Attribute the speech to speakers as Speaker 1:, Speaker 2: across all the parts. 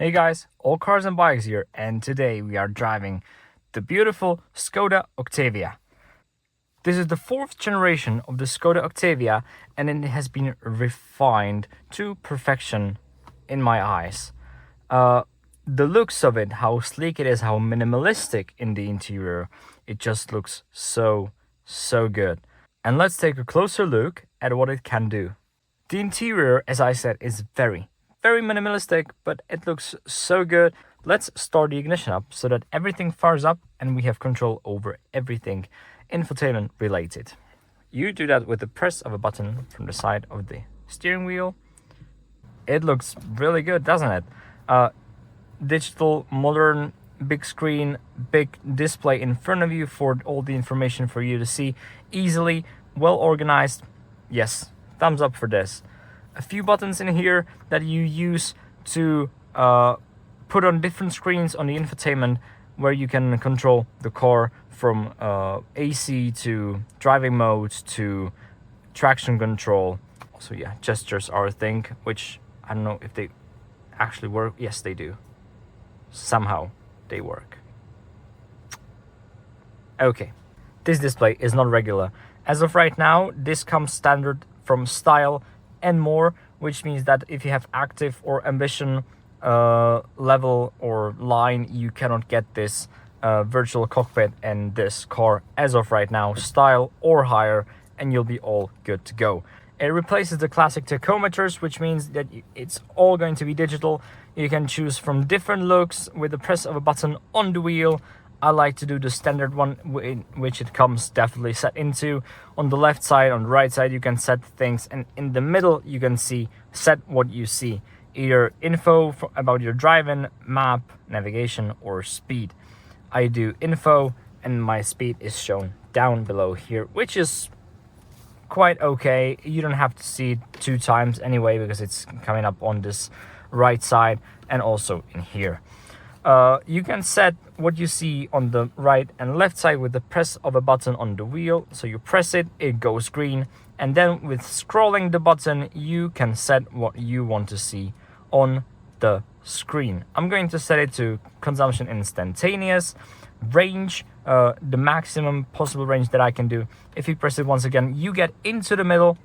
Speaker 1: Hey guys, All Cars and Bikes here, and today we are driving the beautiful Škoda Octavia. This is the 4th generation of the Škoda Octavia, and it has been refined to perfection in my eyes. The looks of it, how sleek it is, how minimalistic in the interior, it just looks so good. And let's take a closer look at what it can do. The interior, as I said, is very minimalistic, but it looks so good. Let's start the ignition up so that everything fires up and we have control over everything infotainment related. You do that with the press of a button from the side of the steering wheel. It looks really good, doesn't it? Digital, modern, big screen, big display in front of you for all the information for you to see easily, well organized. Yes, thumbs up for this. A few buttons in here that you use to put on different screens on the infotainment, where you can control the car from AC to driving mode to traction control. Also, yeah, gestures are a thing, which I don't know if they actually work. Yes, they do. Somehow they work. Okay, this display is not regular. As of right now, this comes standard from Style and More, which means that if you have active or ambition level or line, you cannot get this virtual cockpit and this car as of right now, Style or higher, and you'll be all good to go. It replaces the classic tachometers, which means that it's all going to be digital. You can choose from different looks with the press of a button on the wheel. I like to do the standard one, which it comes definitely set into. On the left side, on the right side, you can set things, and in the middle, you can set what you see. Either info about your driving, map, navigation, or speed. I do info, and my speed is shown down below here, which is quite okay. You don't have to see it 2 times anyway, because it's coming up on this right side and also in here. You can set what you see on the right and left side with the press of a button on the wheel. So you press it, it goes green, and then with scrolling the button, you can set what you want to see on the screen. I'm going to set it to consumption instantaneous, range, the maximum possible range that I can do. If you press it once again, you get into the middle,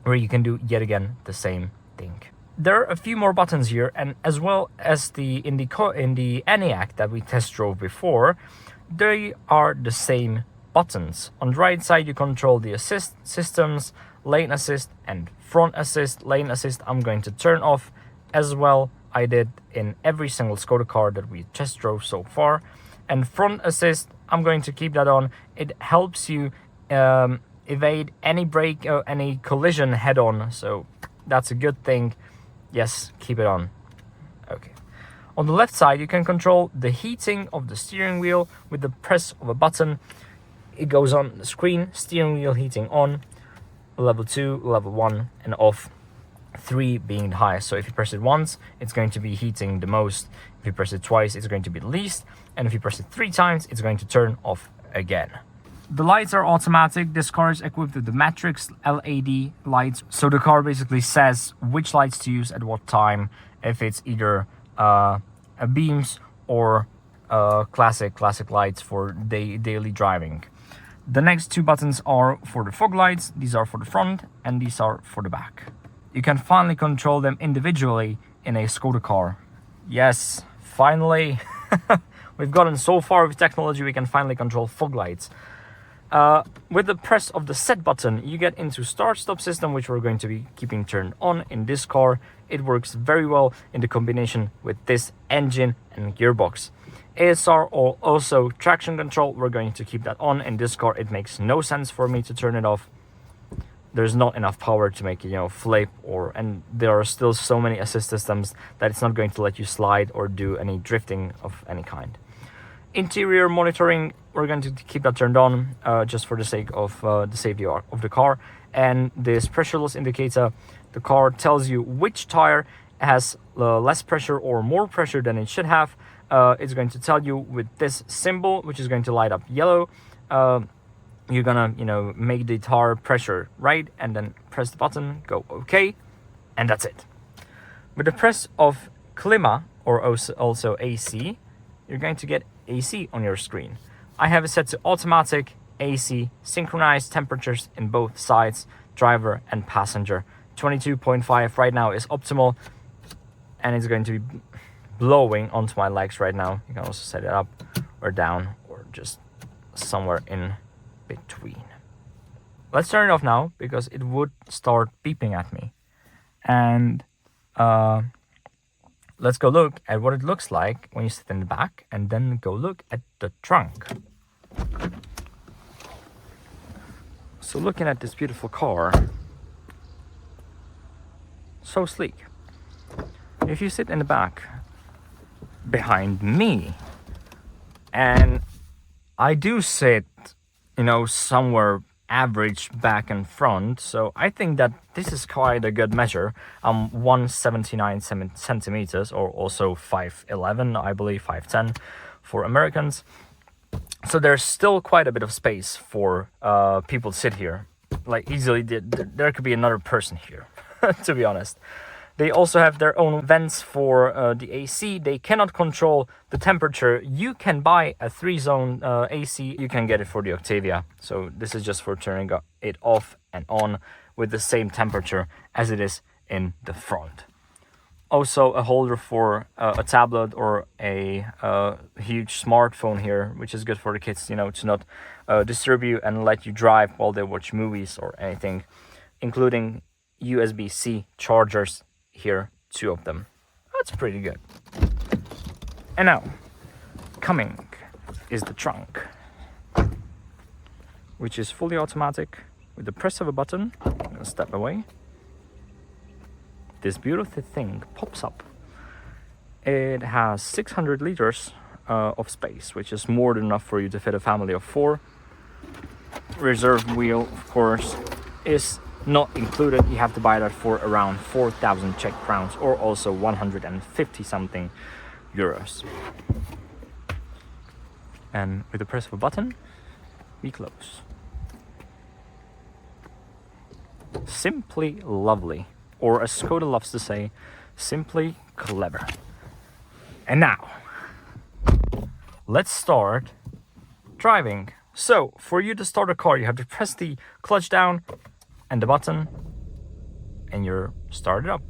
Speaker 1: where you can do yet again the same thing. There are a few more buttons here, and as well as in the ENIAC that we test drove before, they are the same buttons. On the right side, you control the assist systems, lane assist and front assist. Lane assist I'm going to turn off as well. I did in every single Škoda car that we test drove so far. And front assist, I'm going to keep that on. It helps you evade any any collision head on, so that's a good thing. Yes, keep it on. Okay. On the left side, you can control the heating of the steering wheel with the press of a button. It goes on the screen, steering wheel heating on, level 2, level 1, and off. 3 being the highest. So if you press it once, it's going to be heating the most. If you press it twice, it's going to be the least. And if you press it 3 times, it's going to turn off again. The lights are automatic. This car is equipped with the Matrix LED lights. So the car basically says which lights to use at what time, if it's either beams or classic lights for daily driving. The next 2 buttons are for the fog lights. These are for the front and these are for the back. You can finally control them individually in a Škoda car. Yes, finally. We've gotten so far with technology, we can finally control fog lights. With the press of the set button, you get into start-stop system, which we're going to be keeping turned on in this car. It works very well in the combination with this engine and gearbox. ASR or also traction control, we're going to keep that on. In this car, it makes no sense for me to turn it off. There's not enough power to make it, flip, and there are still so many assist systems that it's not going to let you slide or do any drifting of any kind. Interior monitoring, we're going to keep that turned on just for the sake of the safety of the car. And this pressure loss indicator, the car tells you which tire has less pressure or more pressure than it should have. It's going to tell you with this symbol, which is going to light up yellow. You're gonna, make the tire pressure right, and then press the button, go OK, and that's it. With the press of Klima or also AC, you're going to get AC on your screen. I have it set to automatic, AC, synchronized temperatures in both sides, driver and passenger. 22.5 right now is optimal, and it's going to be blowing onto my legs right now. You can also set it up or down or just somewhere in between. Let's turn it off now because it would start beeping at me. And let's go look at what it looks like when you sit in the back, and then go look at the trunk. So looking at this beautiful car, so sleek. If you sit in the back behind me, and I do sit, you know, somewhere average back and front, so I think that this is quite a good measure. 179 centimeters, or also 5'11", I believe 5'10" for Americans. So there's still quite a bit of space for people to sit here. Like easily, there could be another person here, to be honest. They also have their own vents for the AC. They cannot control the temperature. You can buy a 3-zone AC. You can get it for the Octavia. So this is just for turning it off and on with the same temperature as it is in the front. Also a holder for a tablet or a huge smartphone here, which is good for the kids, you know, to not disturb you and let you drive while they watch movies or anything, including USB-C chargers. Here, 2 of them. That's pretty good. And now, coming is the trunk, which is fully automatic. With the press of a button, I'm gonna step away. This beautiful thing pops up. It has 600 liters of space, which is more than enough for you to fit a family of 4. Reserve wheel, of course, is not included. You have to buy that for around 4,000 Czech crowns, or also 150 something euros. And with the press of a button, we close. Simply lovely, or as Škoda loves to say, simply clever. And now, let's start driving. So, for you to start a car, you have to press the clutch down and the button, and you're started up.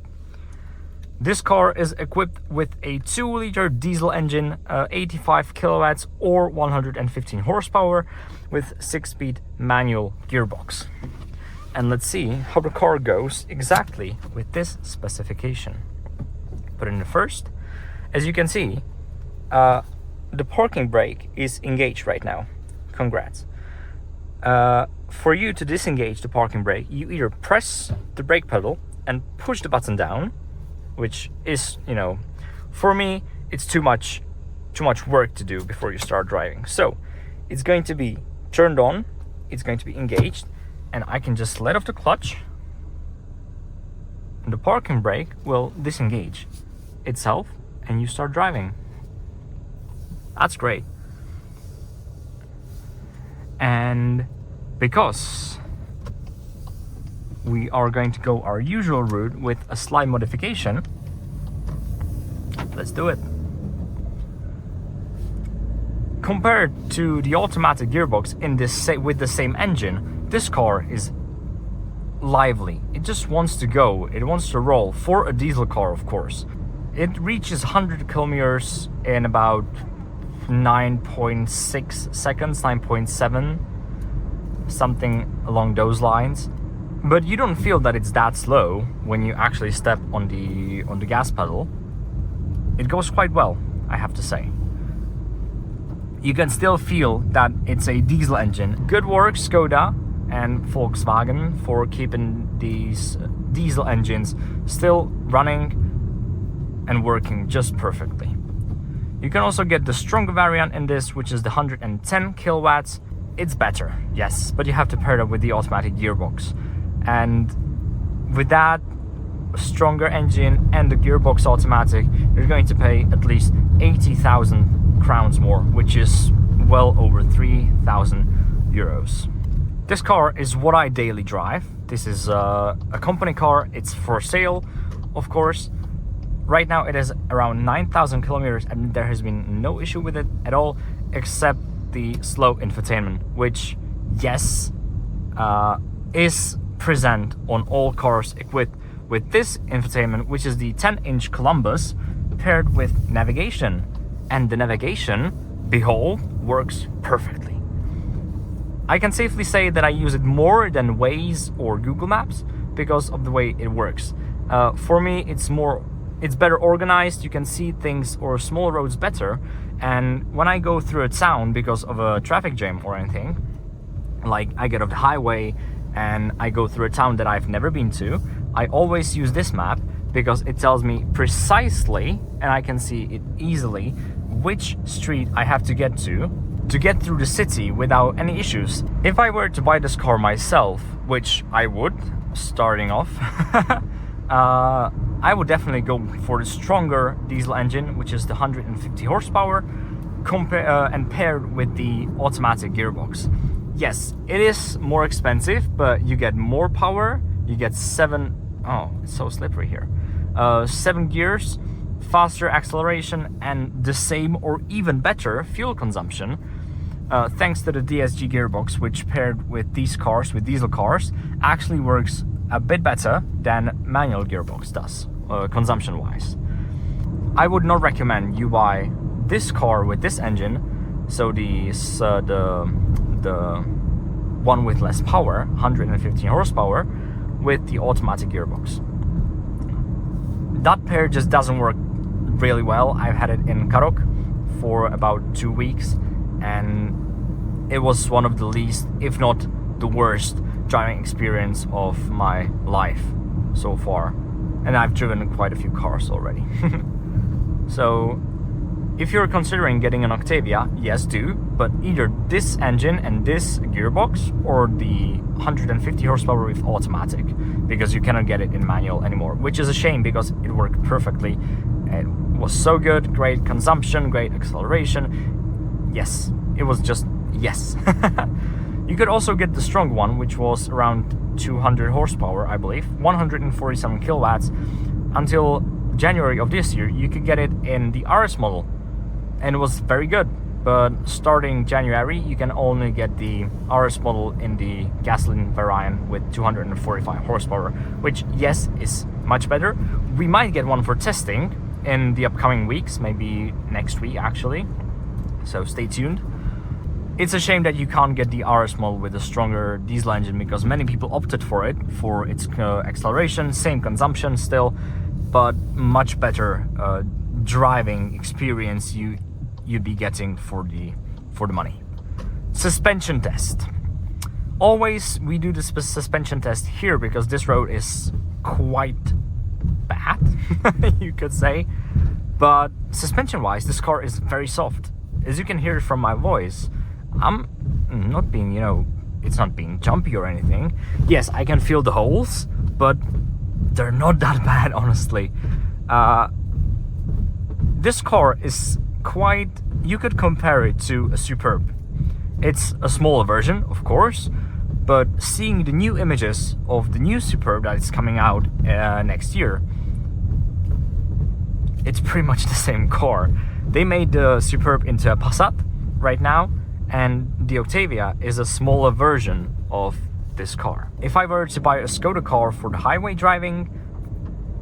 Speaker 1: This car is equipped with a 2-liter diesel engine, 85 kilowatts or 115 horsepower, with 6-speed manual gearbox. And let's see how the car goes exactly with this specification. Put in the first. As you can see, the parking brake is engaged right now. Congrats. For you to disengage the parking brake, you either press the brake pedal and push the button down, which is, you know, for me, it's too much work to do before you start driving. So it's going to be turned on, it's going to be engaged, and I can just let off the clutch, and the parking brake will disengage itself, and you start driving. That's great. And because we are going to go our usual route with a slight modification, let's do it. Compared to the automatic gearbox in this with the same engine, this car is lively. It just wants to go, it wants to roll, for a diesel car, of course. It reaches 100 kilometers in about 9.6 seconds, 9.7, something along those lines. But you don't feel that it's that slow when you actually step on the gas pedal. It goes quite well, I have to say. You can still feel that it's a diesel engine. Good work, Škoda and Volkswagen, for keeping these diesel engines still running and working just perfectly. You can also get the stronger variant in this, which is the 110 kilowatts. It's better, yes, but you have to pair it up with the automatic gearbox. And with that stronger engine and the gearbox automatic, you're going to pay at least 80,000 crowns more, which is well over 3,000 euros. This car is what I daily drive. This is a company car. It's for sale, of course. Right now it is around 9,000 kilometers and there has been no issue with it at all, except the slow infotainment, which, yes, is present on all cars equipped with this infotainment, which is the 10-inch Columbus paired with navigation. And the navigation, behold, works perfectly. I can safely say that I use it more than Waze or Google Maps because of the way it works. For me, it's better organized, you can see things or small roads better, and when I go through a town because of a traffic jam or anything, like I get off the highway and I go through a town that I've never been to, I always use this map because it tells me precisely, and I can see it easily, which street I have to get through the city without any issues. If I were to buy this car myself, which I would, starting off, I would definitely go for the stronger diesel engine, which is the 150 horsepower, and paired with the automatic gearbox. Yes, it is more expensive, but you get more power, you get it's so slippery here. 7 gears, faster acceleration, and the same or even better fuel consumption, thanks to the DSG gearbox, which paired with these cars, with diesel cars, actually works a bit better than manual gearbox does, consumption-wise. I would not recommend you buy this car with this engine, so the one with less power, 115 horsepower, with the automatic gearbox. That pair just doesn't work really well. I've had it in Karok for about 2 weeks, and it was one of the least, if not the worst, driving experience of my life so far. And I've driven quite a few cars already. So if you're considering getting an Octavia, yes, do, but either this engine and this gearbox or the 150 horsepower with automatic, because you cannot get it in manual anymore, which is a shame because it worked perfectly. It was so good, great consumption, great acceleration. Yes, it was just yes. You could also get the strong one, which was around 200 horsepower, I believe, 147 kilowatts. Until January of this year, you could get it in the RS model, and it was very good. But starting January, you can only get the RS model in the gasoline variant with 245 horsepower, which, yes, is much better. We might get one for testing in the upcoming weeks, maybe next week actually, so stay tuned. It's a shame that you can't get the RS model with a stronger diesel engine, because many people opted for it for its acceleration, same consumption still, but much better driving experience you'd be getting for the money. Suspension test. Always we do the suspension test here because this road is quite bad, you could say. But suspension wise, this car is very soft. As you can hear from my voice, I'm not being, it's not being jumpy or anything. Yes, I can feel the holes, but they're not that bad, honestly. This car is quite, you could compare it to a Superb. It's a smaller version, of course, but seeing the new images of the new Superb that is coming out next year, it's pretty much the same car. They made the Superb into a Passat right now, and the Octavia is a smaller version of this car. If I were to buy a Škoda car for the highway driving,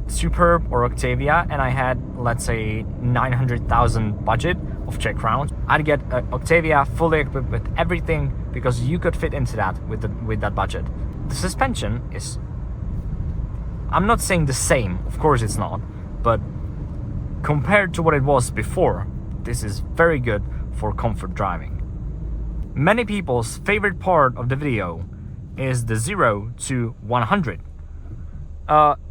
Speaker 1: Superb or Octavia, and I had, let's say, 900,000 budget of Czech crowns, I'd get an Octavia fully equipped with everything, because you could fit into that with that budget. The suspension is, I'm not saying the same, of course it's not, but compared to what it was before, this is very good for comfort driving. Many people's favorite part of the video is the 0 to 100.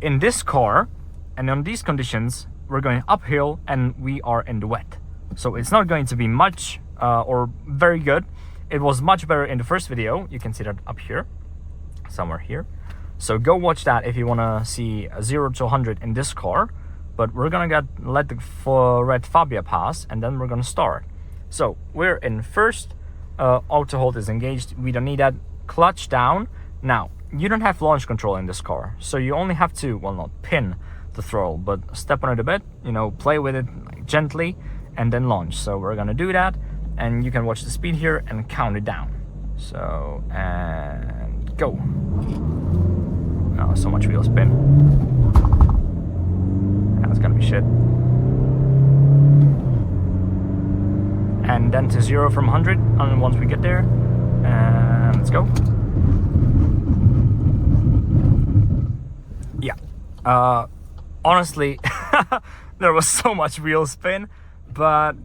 Speaker 1: In this car and on these conditions, we're going uphill and we are in the wet. So it's not going to be much or very good. It was much better in the first video. You can see that up here, somewhere here. So go watch that if you want to see a 0 to 100 in this car. But we're gonna let the red Fabia pass, and then we're gonna start. So we're in first. Auto hold is engaged. We don't need that. Clutch down. Now you don't have launch control in this car, so you only have to, well, not pin the throttle, but step on it a bit, you know, play with it gently and then launch. So we're gonna do that, and you can watch the speed here and count it down. So, and go. Oh, so much wheel spin. That's gonna be shit. And then to 0 from 100, and once we get there, and let's go. Yeah, honestly, there was so much wheel spin, but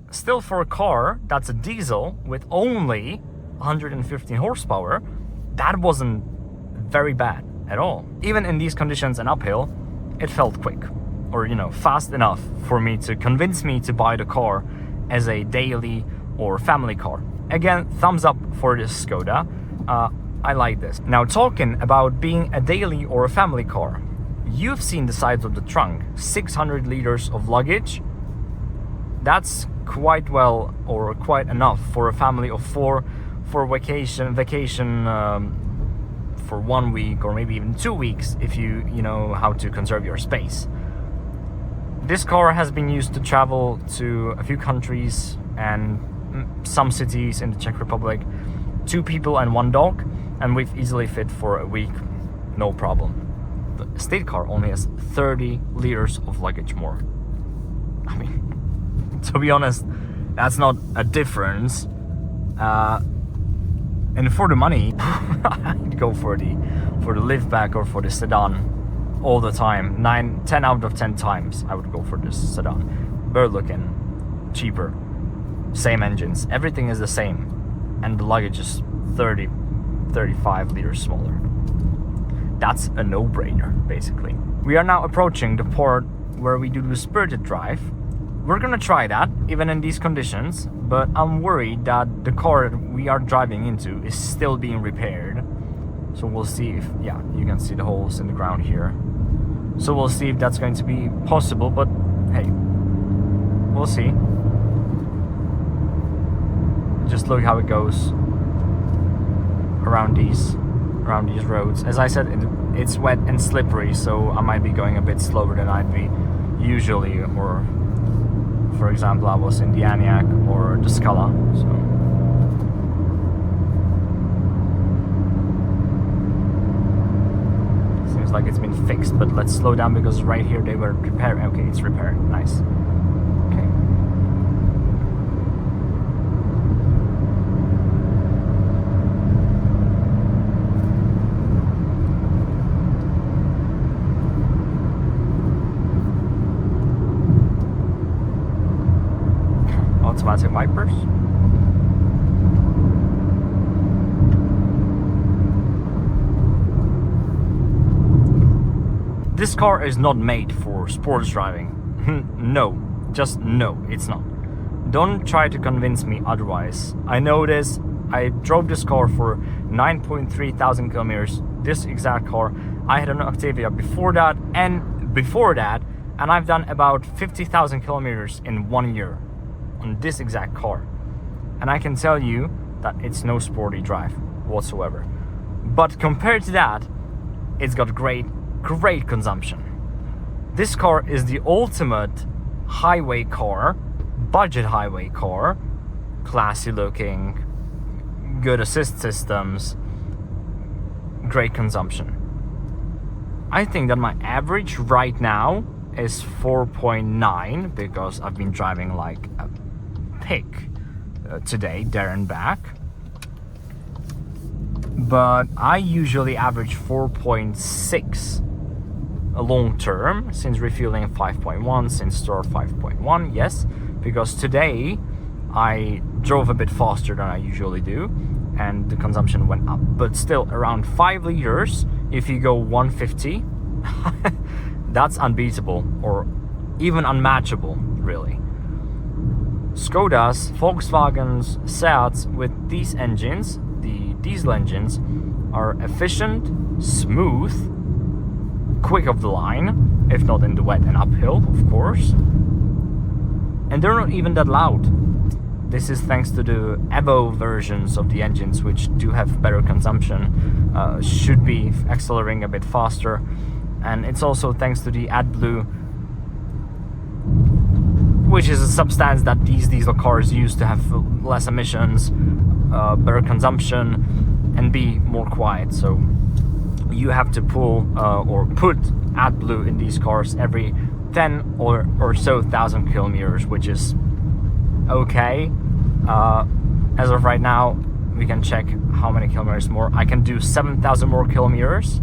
Speaker 1: still for a car that's a diesel with only 115 horsepower, that wasn't very bad at all. Even in these conditions and uphill, it felt quick, or you know, fast enough for me to convince me to buy the car as a daily or family car. Again, thumbs up for this Škoda. I like this. Now, talking about being a daily or a family car, you've seen the size of the trunk, 600 liters of luggage. That's quite well, or quite enough for a family of 4 for vacation for 1 week or maybe even 2 weeks if you know how to conserve your space. This car has been used to travel to a few countries and some cities in the Czech Republic, 2 people and 1 dog, and we've easily fit for a week, no problem. The estate car only has 30 liters of luggage more. I mean, to be honest, that's not a difference. And for the money, I'd go for the liftback or for the sedan all the time. 10 out of 10 times I would go for this sedan. Better looking, cheaper, same engines, everything is the same, and the luggage is 35 liters smaller. That's a no-brainer, basically. We are now approaching the port where we do the spirited drive. We're gonna try that, even in these conditions, but I'm worried that the car we are driving into is still being repaired. So we'll see if, yeah, you can see the holes in the ground here. So we'll see if that's going to be possible, but hey, we'll see. Just look how it goes around these roads. As I said, it's wet and slippery, so I might be going a bit slower than I'd be usually, or for example, I was in the Aniak or the Scala, so. Seems like it's been fixed, but let's slow down because right here they were repairing. Okay, it's repaired, nice. Okay. Automatic wipers. This car is not made for sports driving. No, just no, it's not. Don't try to convince me otherwise. I know this. I drove this car for 9.3 thousand kilometers. This exact car. I had an Octavia before that, and I've done about 50,000 kilometers in 1 year on this exact car, and I can tell you that it's no sporty drive whatsoever. But compared to that, it's got great consumption. This car is the ultimate highway car, budget highway car, classy looking, good assist systems, great consumption. I think that my average right now is 4.9 because I've been driving like a pig today, there and back. But I usually average 4.6 long term, since refueling 5.1, since store 5.1, yes, because today I drove a bit faster than I usually do and the consumption went up, but still around 5 liters if you go 150. That's unbeatable, or even unmatchable, really. Škodas, Volkswagens, Seats with these engines, the diesel engines, are efficient, smooth, quick off the line, if not in the wet and uphill, of course. And they're not even that loud. This is thanks to the Evo versions of the engines, which do have better consumption, should be accelerating a bit faster. and it's also thanks to the AdBlue, which is a substance that these diesel cars use to have less emissions, better consumption, and be more quiet. So you have to pull or put AdBlue in these cars every 10 or so thousand kilometers, which is okay. As of right now, we can check how many kilometers more. I can do 7,000 more kilometers,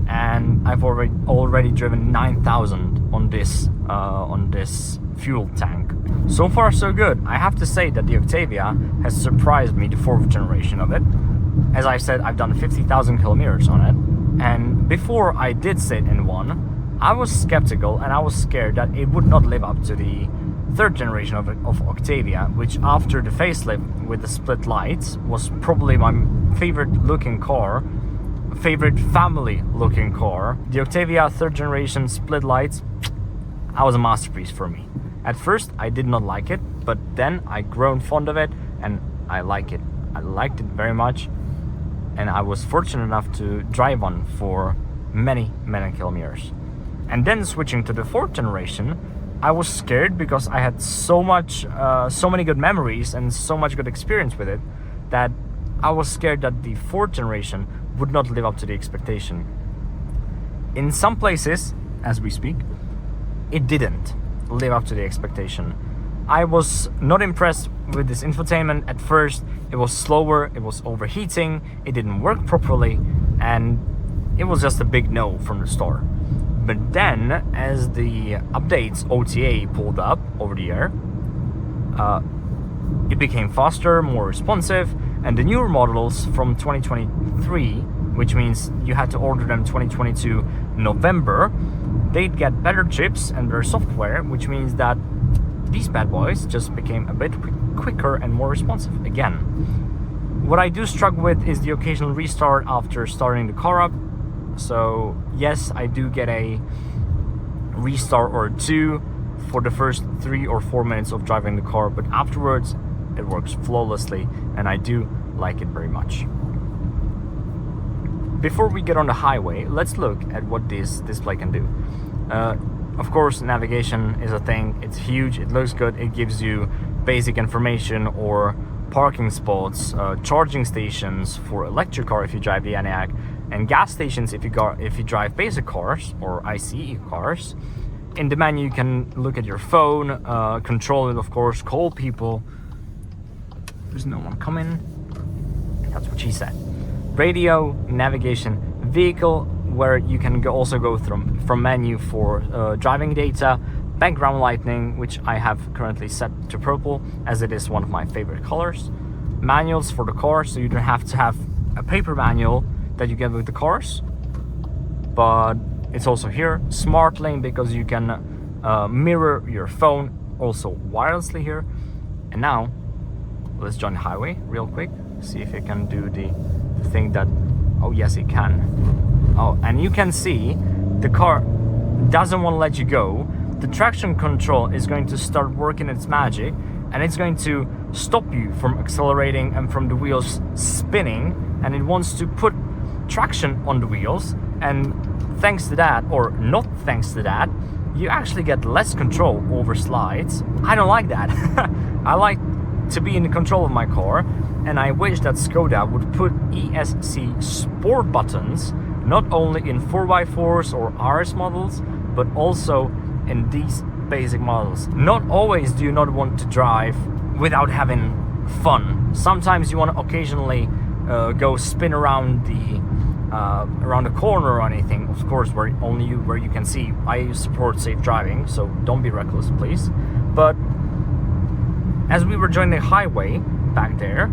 Speaker 1: and I've already driven 9,000 on this fuel tank. So far so good. I have to say that the Octavia has surprised me, the 4th generation of it. As I said, I've done 50,000 kilometers on it, and before I did sit in one, I was skeptical and I was scared that it would not live up to the 3rd generation of Octavia, which after the facelift with the split lights was probably my favorite looking car, favorite family looking car. The Octavia 3rd generation split lights, that was a masterpiece for me. At first I did not like it, but then I grown fond of it and I like it. I liked it very much, and I was fortunate enough to drive one for many kilometers. And then switching to the 4th generation, I was scared because I had so many good memories and so much good experience with it, that I was scared that the 4th generation would not live up to the expectation. In some places, as we speak, it didn't live up to the expectation. I was not impressed with this infotainment at first. It was slower, it was overheating, it didn't work properly, and it was just a big no from the start. But then, as the updates OTA pulled up over the air, it became faster, more responsive, and the newer models from 2023, which means you had to order them 2022 November, they'd get better chips and better software, which means that these bad boys just became a bit quicker and more responsive again. What I do struggle with is the occasional restart after starting the car up. So yes, I do get a restart or two for the first 3 or 4 minutes of driving the car, but afterwards it works flawlessly and I do like it very much. Before we get on the highway, let's look at what this display can do. Of course, navigation is a thing. It's huge, it looks good, it gives you basic information or parking spots, charging stations for electric car if you drive the ENIAC, and gas stations if you drive basic cars or ICE cars. In the menu you can look at your phone, control it, of course, call people. There's no one coming. That's what she said. Radio, navigation, vehicle, where you can also go from menu for driving data, background lighting, which I have currently set to purple as it is one of my favorite colors. Manuals for the car, so you don't have to have a paper manual that you get with the cars, but it's also here. Smart lane, because you can mirror your phone, also wirelessly here. And now let's join the highway real quick, see if it can do the thing that, oh yes it can. Oh, and you can see the car doesn't want to let you go. The traction control is going to start working its magic, and it's going to stop you from accelerating and from the wheels spinning, and it wants to put traction on the wheels, and thanks to that, or not thanks to that, you actually get less control over slides. I don't like that. I like to be in the control of my car, and I wish that Škoda would put ESC Sport buttons not only in 4x4s or RS models, but also in these basic models. Not always do you not want to drive without having fun. Sometimes you want to occasionally go spin around the corner or anything, of course, where you can see. I support safe driving, so don't be reckless, please. But as we were joining the highway back there,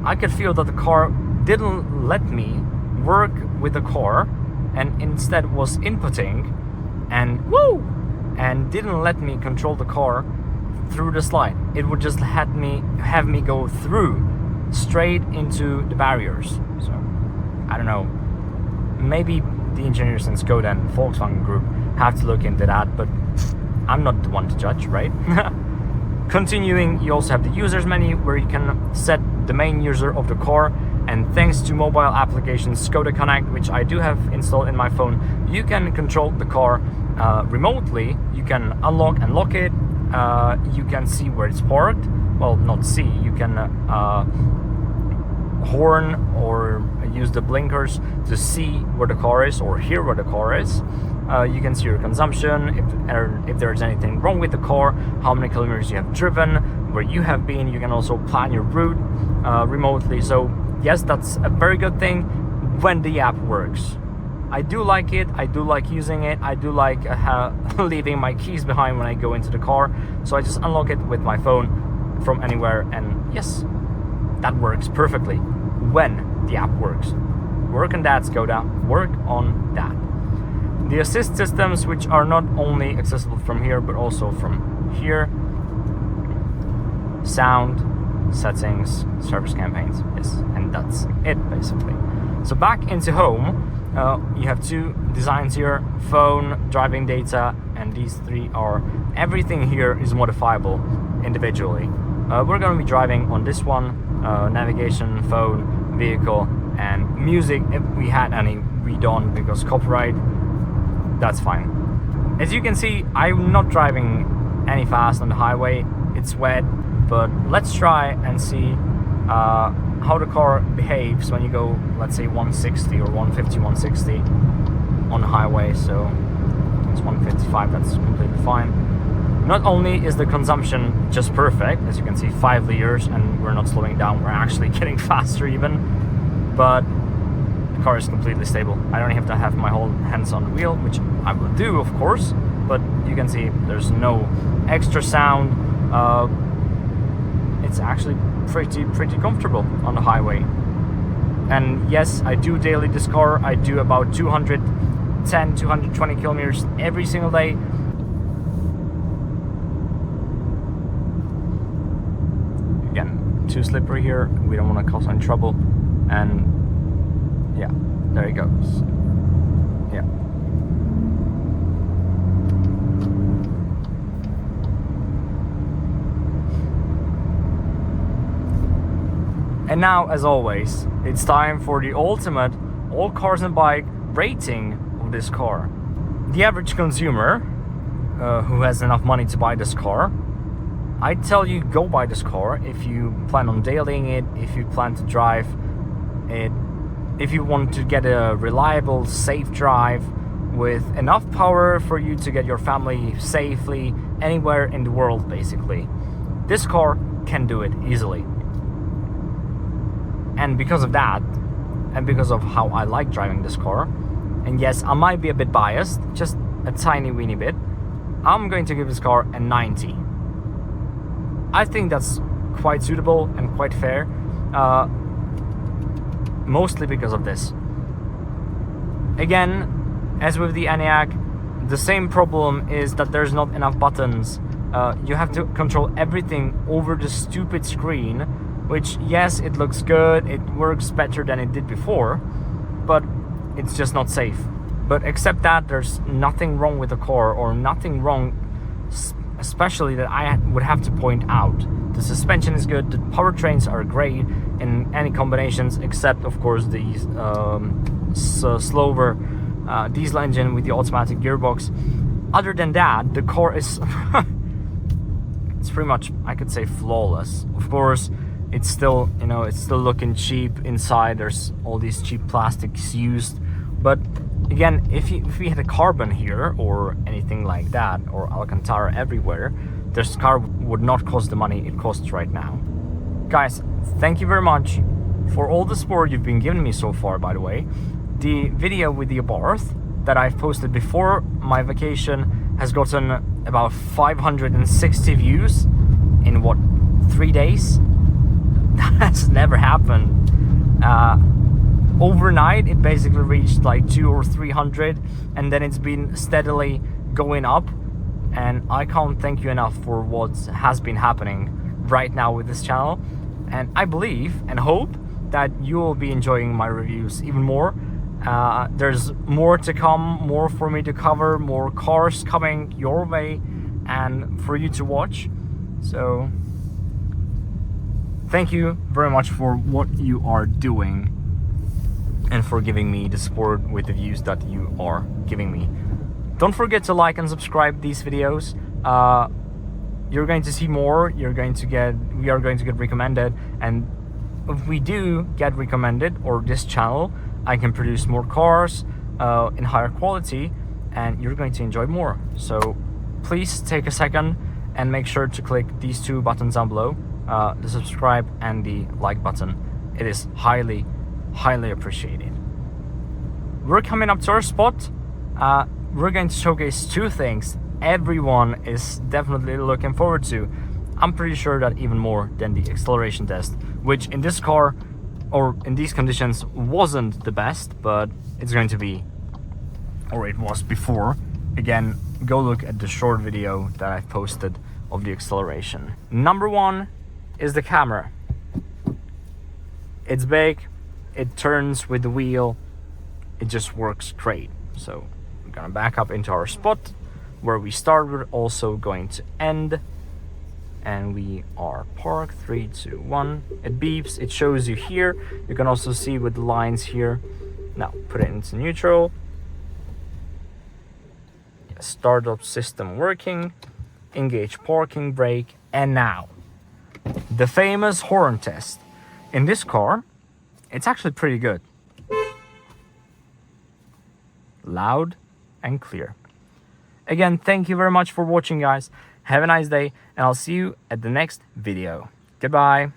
Speaker 1: I could feel that the car didn't let me work with the car, and instead was inputting and didn't let me control the car through the slide. It would just have me go through straight into the barriers. So I don't know, maybe the engineers in Škoda and Volkswagen Group have to look into that, but I'm not the one to judge, right? Continuing, you also have the users menu, where you can set the main user of the car, And thanks to mobile application Škoda Connect, which I do have installed in my phone, you can control the car remotely. You can unlock and lock it. You can see where it's parked. Well, not see, you can horn or use the blinkers to see where the car is or hear where the car is. You can see your consumption, if there's anything wrong with the car, how many kilometers you have driven, where you have been. You can also plan your route remotely. So yes, that's a very good thing when the app works. I do like it, I do like using it, I do like leaving my keys behind when I go into the car. So I just unlock it with my phone from anywhere, and yes, that works perfectly when the app works. Work on that, Škoda, work on that. The assist systems, which are not only accessible from here, but also from here. Sound, settings, service campaigns, yes, and that's it basically. So back into home, you have two designs here, phone, driving data, and these three are, everything here is modifiable individually. We're going to be driving on this one, navigation, phone, vehicle, and music, if we had any redone because copyright, that's fine. As you can see, I'm not driving any fast on the highway, it's wet, but let's try and see how the car behaves when you go, let's say 160 or 150, 160 on the highway. So it's 155, that's completely fine. Not only is the consumption just perfect, as you can see, 5 liters, and we're not slowing down, we're actually getting faster even, but the car is completely stable. I don't have to have my whole hands on the wheel, which I will do, of course, but you can see there's no extra sound. It's actually pretty comfortable on the highway. And yes, I do daily this car. I do about 210, 220 kilometers every single day. Again, too slippery here. We don't want to cause any trouble. And yeah, there he goes. Yeah. And now, as always, it's time for the ultimate all cars and bike rating of this car. The average consumer who has enough money to buy this car, I tell you, go buy this car if you plan on dailying it, if you plan to drive it, if you want to get a reliable, safe drive with enough power for you to get your family safely anywhere in the world, basically. This car can do it easily. And because of that, and because of how I like driving this car, and yes, I might be a bit biased, just a tiny weeny bit, I'm going to give this car a 90. I think that's quite suitable and quite fair, mostly because of this. Again, as with the ENIAC, the same problem is that there's not enough buttons. You have to control everything over the stupid screen, which, yes, it looks good, it works better than it did before, but it's just not safe. But except that, there's nothing wrong with the car, or nothing wrong especially that I would have to point out. The suspension is good, the powertrains are great in any combinations, except of course the slower diesel engine with the automatic gearbox. Other than that, the car is it's pretty much, I could say, flawless. Of course, it's still, it's still looking cheap inside. There's all these cheap plastics used, but again, if we had a carbon here or anything like that, or Alcantara everywhere, this car would not cost the money it costs right now. Guys, thank you very much for all the support you've been giving me so far, by the way. The video with the Abarth that I've posted before my vacation has gotten about 560 views in, 3 days? That has never happened. Overnight, it basically reached like 200 or 300, and then it's been steadily going up. And I can't thank you enough for what has been happening right now with this channel. And I believe and hope that you will be enjoying my reviews even more. There's more to come, more for me to cover, more cars coming your way and for you to watch. So thank you very much for what you are doing and for giving me the support with the views that you are giving me. Don't forget to like and subscribe these videos. You're going to see more. We are going to get recommended, and if we do get recommended, or this channel, I can produce more cars in higher quality, and you're going to enjoy more. So please take a second and make sure to click these two buttons down below, the subscribe and the like button. It is highly appreciated. We're coming up to our spot. We're going to showcase two things everyone is definitely looking forward to. I'm pretty sure that even more than the acceleration test, which in this car or in these conditions wasn't the best, but it's going to be, or it was before. Again, go look at the short video that I've posted of the acceleration. Number one is the camera. It's big, it turns with the wheel, it just works great. So we're gonna back up into our spot where we start. We're also going to end, and we are parked. 3, 2, 1. It beeps, it shows you here. You can also see with the lines here. Now put it into neutral. Startup system working, engage parking brake, and now the famous horn test. In this car, it's actually pretty good. Loud and clear. Again, thank you very much for watching, guys. Have a nice day, and I'll see you at the next video. Goodbye.